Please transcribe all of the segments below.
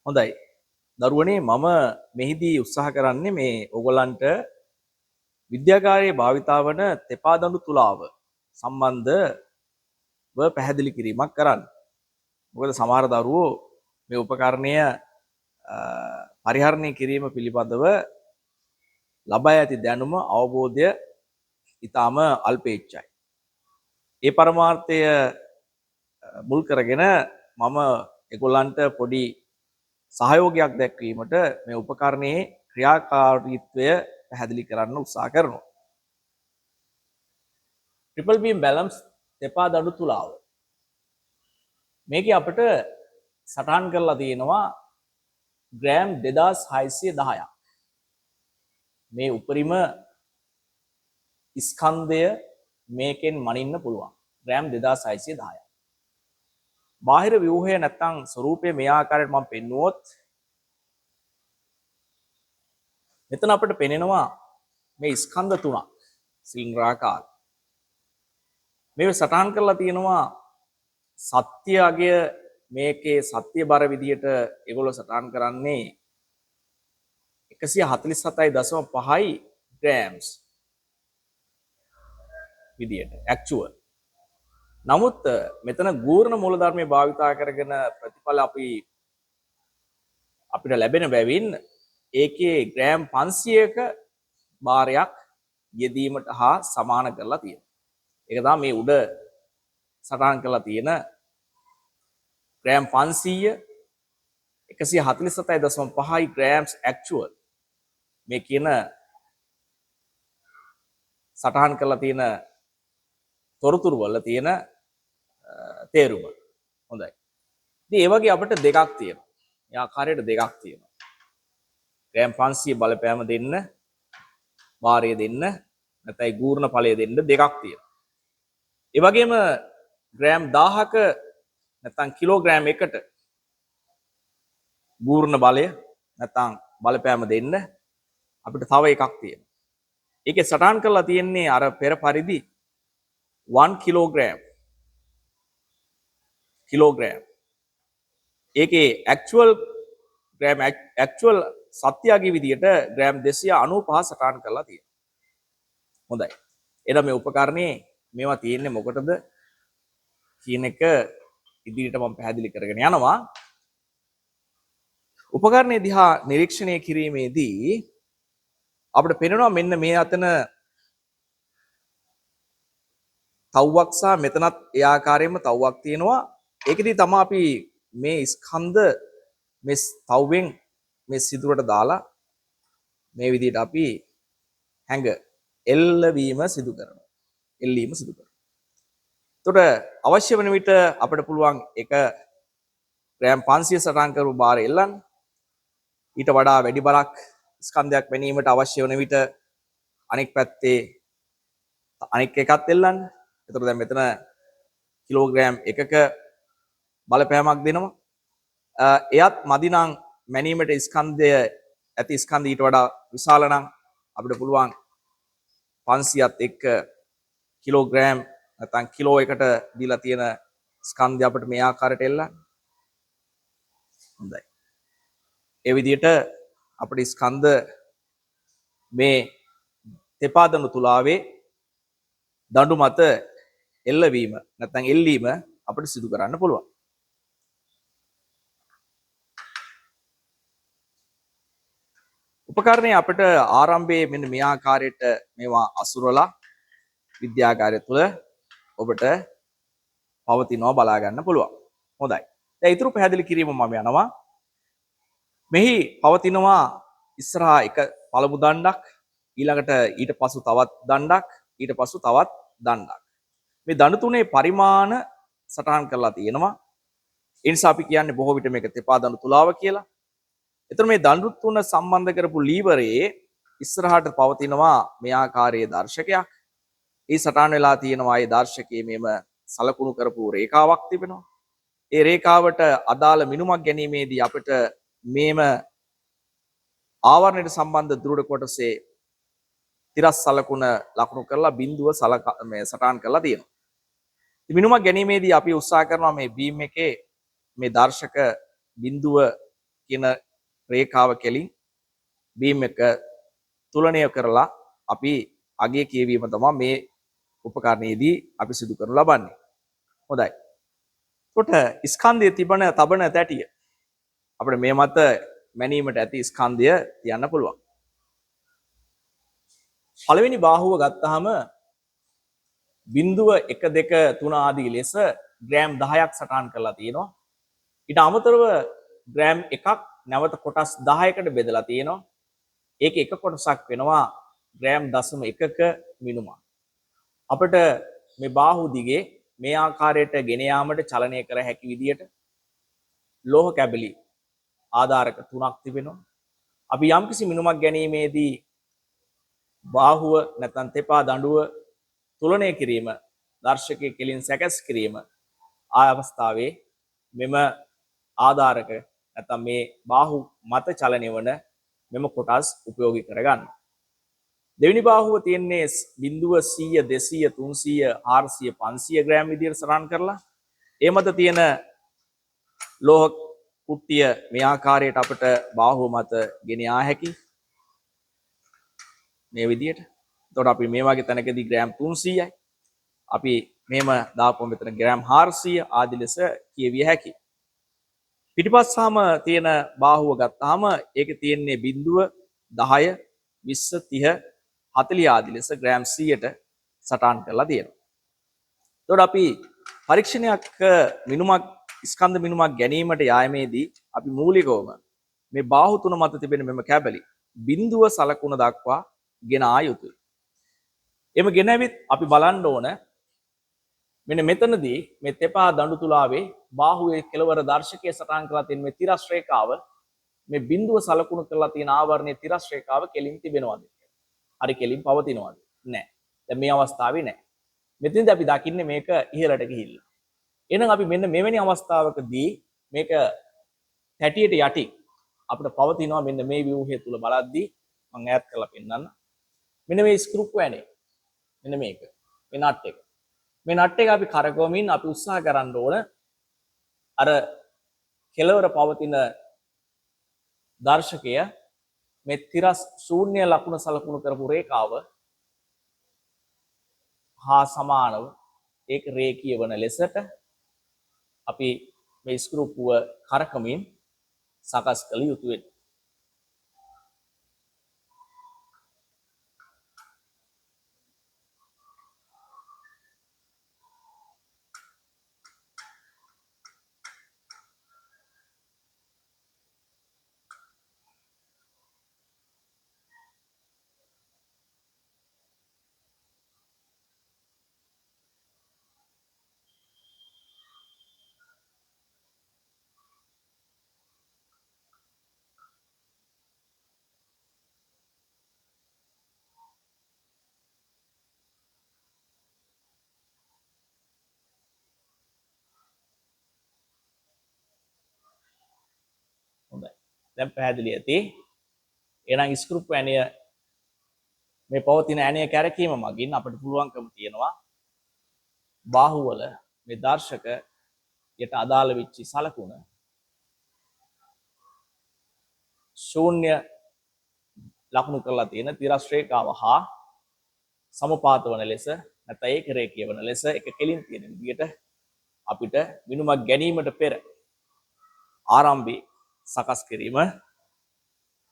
හොඳයි. දරුවනේ මම මෙහිදී උත්සාහ කරන්නේ මේ ඕගොල්ලන්ට විද්‍යාගාරයේ භාවිතා වන තෙපා දඬු තුලාව සම්බන්ධව පැහැදිලි කිරීමක් කරන්න. මොකද සමහර දරුවෝ මේ උපකරණය පරිහරණය කිරීම පිළිබඳව ලබා ඇති දැනුම අවබෝධය ඊටාම අල්පේච්ඡයි. ඒ පරමාර්ථය මුල් කරගෙන මම ඒගොල්ලන්ට පොඩි සහයෝගයක් දැක්වීමට මේ උපකරණයේ ක්‍රියාකාරීත්වය පැහැදිලි කරන්න උත්සාහ කරනවා. ට්‍රිපල් බීම් බැලන්ස් තෙපා දඬු තුලාව. මේකේ අපිට සටහන් කරලා තියෙනවා ග්‍රෑම් 2610ක්. මේ උපරිම ස්කන්ධය මේකෙන් මනින්න පුළුවන්. ග්‍රෑම් 2610ක්. බාහිර ව්‍යුහය නැත්නම් ස්වරූපය මේ ආකාරයට මම පෙන්නුවොත් මෙතන අපිට පෙනෙනවා මේ ස්කන්ධ තුනක් සිලින්ඩරාකාර. මේක සටහන් කරලා තියෙනවා සත්‍ය අගය මේකේ සත්‍ය බර විදියට ඒගොල්ලෝ සටහන් කරන්නේ 147.5 ග්‍රෑම්ස් විදියට ඇක්චුවල්. නමුත් මෙතන ගූර්ණ මූලධර්මයේ භාවිතා කරගෙන ප්‍රතිඵල අපිට ලැබෙන බැවින් ඒකේ ග්‍රෑම් 500ක භාරයක් යෙදීමට හා සමාන කරලා තියෙනවා. ඒක තමයි මේ උඩ සටහන් කරලා තියෙන ග්‍රෑම් 500 147.5 ග්‍රෑම්ස් ඇක්චුවල් මේ කියන සටහන් කරලා තියෙන තොරතුරු වල තියෙන තේරුම. හොඳයි. ඉතින් ඒ වගේ අපිට දෙකක් තියෙනවා. මේ ආකාරයට දෙකක් තියෙනවා. ග්‍රෑම් 500 බලපෑම දෙන්න, භාරය දෙන්න, නැත්නම් ගූර්ණ ඵලය දෙන්න දෙකක් තියෙනවා. ඒ වගේම ග්‍රෑම් 1000ක නැත්නම් කිලෝග්‍රෑම් එකට ගූර්ණ බලය නැත්නම් බලපෑම දෙන්න අපිට තව එකක් තියෙනවා. ඒකේ සටහන් කරලා තියෙන්නේ අර පෙර පරිදි 1 කිලෝග්‍රෑම්. ඒකේ ඇක්චුවල් සත්‍යයේ විදියට ග්‍රෑම් 295 සටහන් කරලා තියෙනවා. හොඳයි. එහෙනම් මේ උපකරණේ මේවා තියෙන්නේ මොකටද කියන එක ඉදිරියට මම පැහැදිලි කරගෙන යනවා. උපකරණය දිහා නිරීක්ෂණය කිරීමේදී අපිට පේනවා මෙන්න මේ අතන තව්වක් සහ මෙතනත් ඒ ආකාරයෙන්ම තව්වක් තියෙනවා. ඒකෙදී තමයි අපි මේ ස්කන්ධ මේ තව්වෙන් මේ සිදුරට දාලා මේ විදිහට අපි එල්ලවීම සිදු කරනවා. එල්ලීම සිදු කරනවා. එතකොට අවශ්‍ය වෙන විට අපිට පුළුවන් එක ග්‍රෑම් 500 සටහන් කරපු බාර එල්ලන්න. ඊට වඩා වැඩි බරක් ස්කන්ධයක් වැනීමට අවශ්‍ය වෙන විට අනෙක් පැත්තේ අනෙක් එකත් එල්ලන්න. එතකොට දැන් මෙතන කිලෝග්‍රෑම් එකක බලපෑමක් දෙනවා. එයත් මදි නම් මැනීමට ස්කන්ධය ඇති ස්කන්ධ ඊට වඩා විශාල නම් අපිට පුළුවන් 500ත් එක්ක කිලෝග්‍රෑම් නැත්නම් කිලෝ එකට දීලා තියෙන ස්කන්ධය අපිට මේ ආකාරයට එල්ලන්න. හොඳයි. ඒ විදිහට අපේ ස්කන්ධ මේ තෙපා දඬු තුලාවේ දඬු මත එල්ලවීම නැත්නම් එල්ලීම අපිට සිදු කරන්න පුළුවන්. උපකරණය අපිට ආරම්භයේ මෙන්න මේ ආකාරයට මේවා අසුරලා විද්‍යාගාරය තුළ ඔබට පවතිනවා බලා ගන්න පුළුවන්. හොඳයි. දැන් ඊටු පැහැදිලි කිරීම මම යනවා. මෙහි පවතිනවා ඉස්සරහා එක පළමු දණ්ඩක්, ඊළඟට ඊට පසු තවත් දණ්ඩක්, ඊට පසු තවත් දණ්ඩක්. මේ දණ්ඩ තුනේ පරිමාණ සටහන් කරලා තියෙනවා. ඒ නිසා අපි කියන්නේ බොහෝ විට මේක තෙපා දණ්ඩු තුලාව කියලා. එතකොට මේ දණ්ඩු තුන සම්බන්ධ කරපු ලීවරයේ ඉස්සරහට පවතිනවා මේ ආකාරයේ දර්ශකයක්. ඒ සටහන් වෙලා තියෙනවා ඒ දර්ශකයේ මේම සලකුණු කරපු රේඛාවක් තිබෙනවා. ඒ රේඛාවට අදාළ මිනුමක් ගැනීමේදී අපිට මේම ආවරණයට සම්බන්ධ දෘಢ කොටසේ තිරස් සලකුණ ලකුණු කරලා බිඳුව සටහන් කරලා තියෙනවා. මිනුමක් ගැනීමේදී අපි උත්සාහ කරනවා මේ බීම් එකේ මේ දර්ශක බිඳුව තියෙන රේඛාව කෙලින් බීම් එක තුලණය කරලා අපි අගේ කියවීම තමයි මේ උපකරණයේදී අපි සිදු කරනු ලබන්නේ. හොඳයි. කොට ස්කන්ධයේ තබන තැටිය අපිට මේ මත මැනීමට ඇති ස්කන්ධය තියන්න පුළුවන්. පළවෙනි බාහුව ගත්තාම බිඳුව 1 2 3 ආදී ලෙස ග්‍රෑම් 10ක් සටහන් කරලා තියෙනවා. ඊට අමතරව ග්‍රෑම් එකක් නැවත කොටස් 10කට බෙදලා තියෙනවා. ඒක එක කොටසක් වෙනවා ග්‍රෑම් 0.1ක මිනුමක්. අපිට මේ බාහුව දිගේ මේ ආකාරයට ගෙන යාමට චලනය කර හැකි විදියට ලෝහ කැබලි ආධාරක 3ක් තිබෙනවා. අපි යම්කිසි මිනුමක් ගැනීමේදී බාහුව නැත්නම් තෙපා දඬුව තුලනය කිරීම දර්ශකයේ කෙලින් සැකස් කිරීම අවස්ථාවේ මෙම ආධාරක නැත්නම් මේ බාහු මත චලනය වන මෙම කොටස් උපයෝගී කරගන්න. දෙවෙනි බාහුව තියෙන්නේ බිඳුව 100 200 300 400 500 ග්‍රෑම් විදියට සටහන් කරලා ඒ මත තියෙන ලෝහ කුට්ටිය මේ ආකාරයට අපිට බාහුව මත ගෙන යා හැකි මේ විදියට. එතකොට අපි මේ වගේ තැනකදී ග්‍රෑම් 300යි. අපි මෙහෙම දාපුවම මෙතන ග්‍රෑම් 400 ආදි ලෙස කියවිය හැකියි. පිටිපස්සාම තියෙන බාහුව ගත්තාම ඒකේ තියෙන්නේ බිඳුව 10 20 30 40 ආදි ලෙස ග්‍රෑම් 100ට සටහන් කරලා තියෙනවා. එතකොට අපි පරීක්ෂණයක් මිනුමක් ස්කන්ධ මිනුමක් ගැනීමට යාමේදී අපි මූලිකවම මේ බාහුව තුන මත තිබෙන මෙම කැබලි බිඳුව සලකුණ දක්වා ගෙන ආ යුතුයි. එම ගෙනවිත් අපි බලන්න ඕන මෙන්න මෙතනදී මේ තෙපා දඬු තුලාවේ බාහුවේ කෙළවර දර්ශකයේ සටහන් කරලා තියෙන මේ තිරස් රේඛාව මේ බිඳුව සලකුණු කරලා තියෙන ආවරණයේ තිරස් රේඛාව කෙලින් තිබෙනවද? හරි කෙලින් පවතිනවද? නැහැ. දැන් මේ අවස්ථාවේ නැහැ. මෙතනදී අපි දකින්නේ මේක ඉහළට ගිහිල්ලා. එහෙනම් අපි මෙන්න මෙවැනි අවස්ථාවකදී මේක තැටියට යටි අපිට පවතිනවා මෙන්න මේ ව්‍යුහය තුල බලද්දී මම ඈත් කරලා පෙන්නන්න. මෙන්න මේ ස්ක්‍රූ ඇනේ. මෙන්න මේක. මේ නට් එක. මේ නට් එක අපි කරකවමින් අපි උත්සාහ කරන්න ඕන අර කෙළවර පවතින දර්ශකය මේ තිරස් ශූන්‍ය ලකුණ සලකුණු කරපු රේඛාව හා සමානව ඒක රේඛීය වන ලෙසට අපි මේ ස්ක්‍රූපුව කරකමින් සකස් කළ යුතු වෙනවා. හොඳයි. දැන් පැහැදිලි ඇති. එහෙනම් ස්ක්‍රූප් ඇණය මේ පවතින ඇණය කැරකීම මගින් අපිට පුළුවන්කම තියෙනවා බාහුවල මේ දර්ශකයට අදාළ වෙච්ච සලකුණ ශූන්‍ය ලකුණු කරලා තියෙන තිරස් රේඛාව හා සමපාත වන ලෙස නැත්නම් ඒක රේඛීය වන ලෙස එක කෙලින් තියෙන විදිහට අපිට මිනුමක් ගැනීමට පෙර ආරම්භයේ සකස්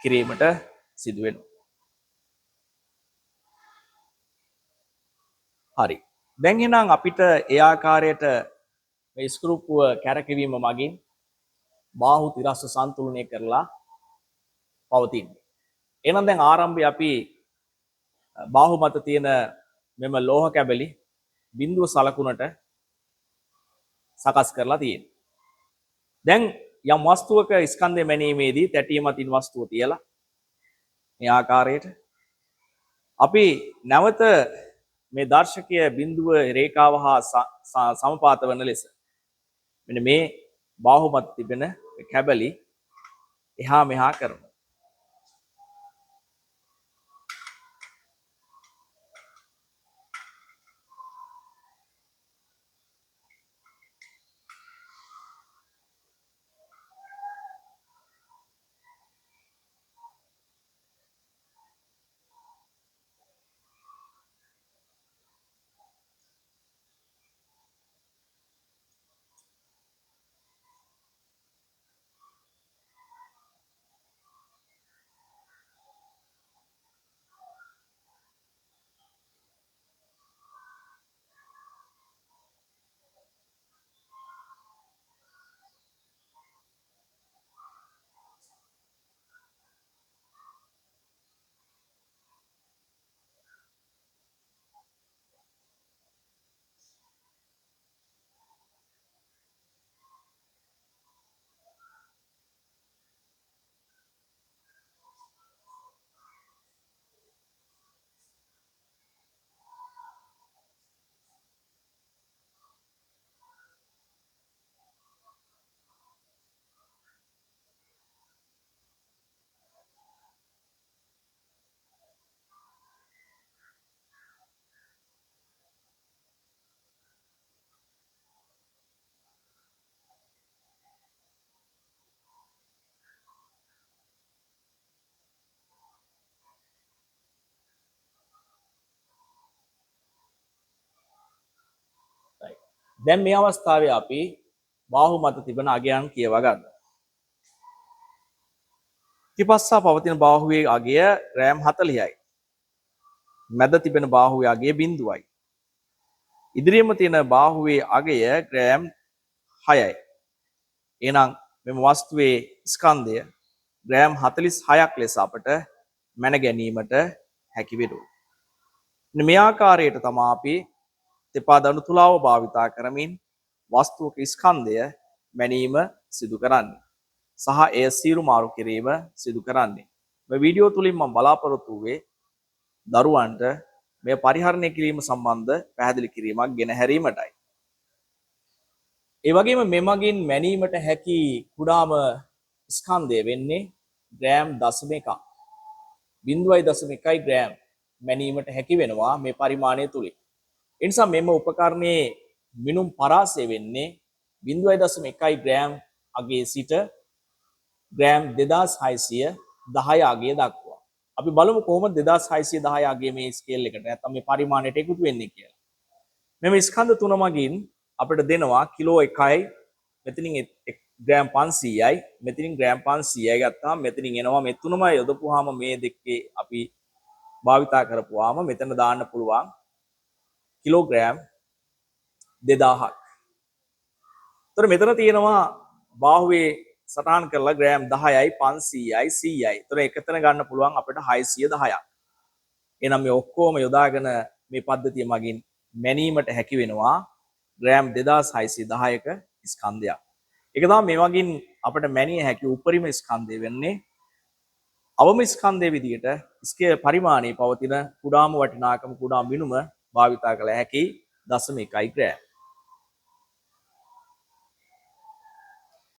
කිරීමට සිදු වෙනවා. හරි. දැන් එහෙනම් අපිට ඒ ආකාරයට මේ ස්ක්‍රූපුව කැරකවීම මගින් බාහු තිරස්ස සන්තුලනය කරලා පවතින්නේ. එහෙනම් දැන් ආරම්භයේ අපි බාහු මත තියෙන මෙම ලෝහ කැබලි බිඳුව සලකුණට සකස් කරලා තියෙනවා. දැන් යම් වස්තුවක ස්කන්ධය මැනීමේදී තැටිය මතින් වස්තුව තියලා මේ ආකාරයට අපි නැවත මේ දර්ශකය බිඳුව රේඛාව හා සමපාත වන ලෙස මෙන්න මේ බාහුව මත තිබෙන කැබලි එහා මෙහා කරනවා. දැන් මේ අවස්ථාවේ අපි බාහුව මත තිබෙන අගයන් කියවා ගන්න. පිපස්සා පවතින බාහුවේ අගය ග්‍රෑම් 40යි. මැද තිබෙන බාහුවේ අගය 0යි. ඉදිරියේම තියෙන බාහුවේ අගය ග්‍රෑම් 6යි. එහෙනම් මෙම වස්තුවේ ස්කන්ධය ග්‍රෑම් 46ක් ලෙස අපට මැන ගැනීමට හැකි වෙනවා. මේ ආකාරයට තමයි අපි තෙපා දණු තුලාව භාවිතා කරමින් වස්තුවක ස්කන්ධය මැනීම සිදු කරන්නේ. සහ එය සීරු මාරු කිරීම සිදු කරන්නේ. මේ වීඩියෝ තුලින් මම බලාපොරොත්තු වූයේ දරුවන්ට මේ පරිහරණය කිරීම සම්බන්ධ පැහැදිලි කිරීමක් ගෙන හැරීමටයි. ඒ වගේම මෙමගින් මැනීමට හැකි කුඩාම ස්කන්ධය වෙන්නේ ග්‍රෑම් 0.1. 0.1 ග්‍රෑම් මැනීමට හැකි වෙනවා මේ පරිමාණය තුලින්. ඒ නිසා මෙම උපකරණයේ මිනුම් පරාසය වෙන්නේ 0.1 ග්‍රෑම් අගයේ සිට ග්‍රෑම් 2610 අගය දක්වා. අපි බලමු කොහොමද 2610 අගයේ මේ ස්කේල් එකට නැත්නම් මේ පරිමාණයට එකතු වෙන්නේ කියලා. මෙම ස්කන්ධ තුන මගින් අපිට දෙනවා කිලෝ 1යි මෙතනින් ග්‍රෑම් 500යි මෙතනින් ග්‍රෑම් 500යි ගත්තාම මෙතනින් එනවා මේ තුනම යොදපුවාම මේ දෙකේ අපි භාවිතා කරපුවාම මෙතන දාන්න පුළුවන් කිලෝග්‍රෑම් 2000ක්. ඒතර මෙතන තියෙනවා බාහුවේ සටහන් කරලා ග්‍රෑම් 10යි 500යි 100යි. ඒතර එකතන ගන්න පුළුවන් අපිට 610ක්. එහෙනම් මේ ඔක්කොම යොදාගෙන මේ පද්ධතිය මගින් මැනීමට හැකි වෙනවා ග්‍රෑම් 2610ක ස්කන්ධයක්. ඒක තමයි මේ වගින් අපිට මැනිය හැකි උපරිම ස්කන්ධය වෙන්නේ අවම ස්කන්ධයේ විදිහට ස්කේල් පරිමාණයේ පවතින කුඩාම වටිනාකම කුඩා මිනුම භාවිතා කළ හැකි 0.1 ග්‍රෑම්.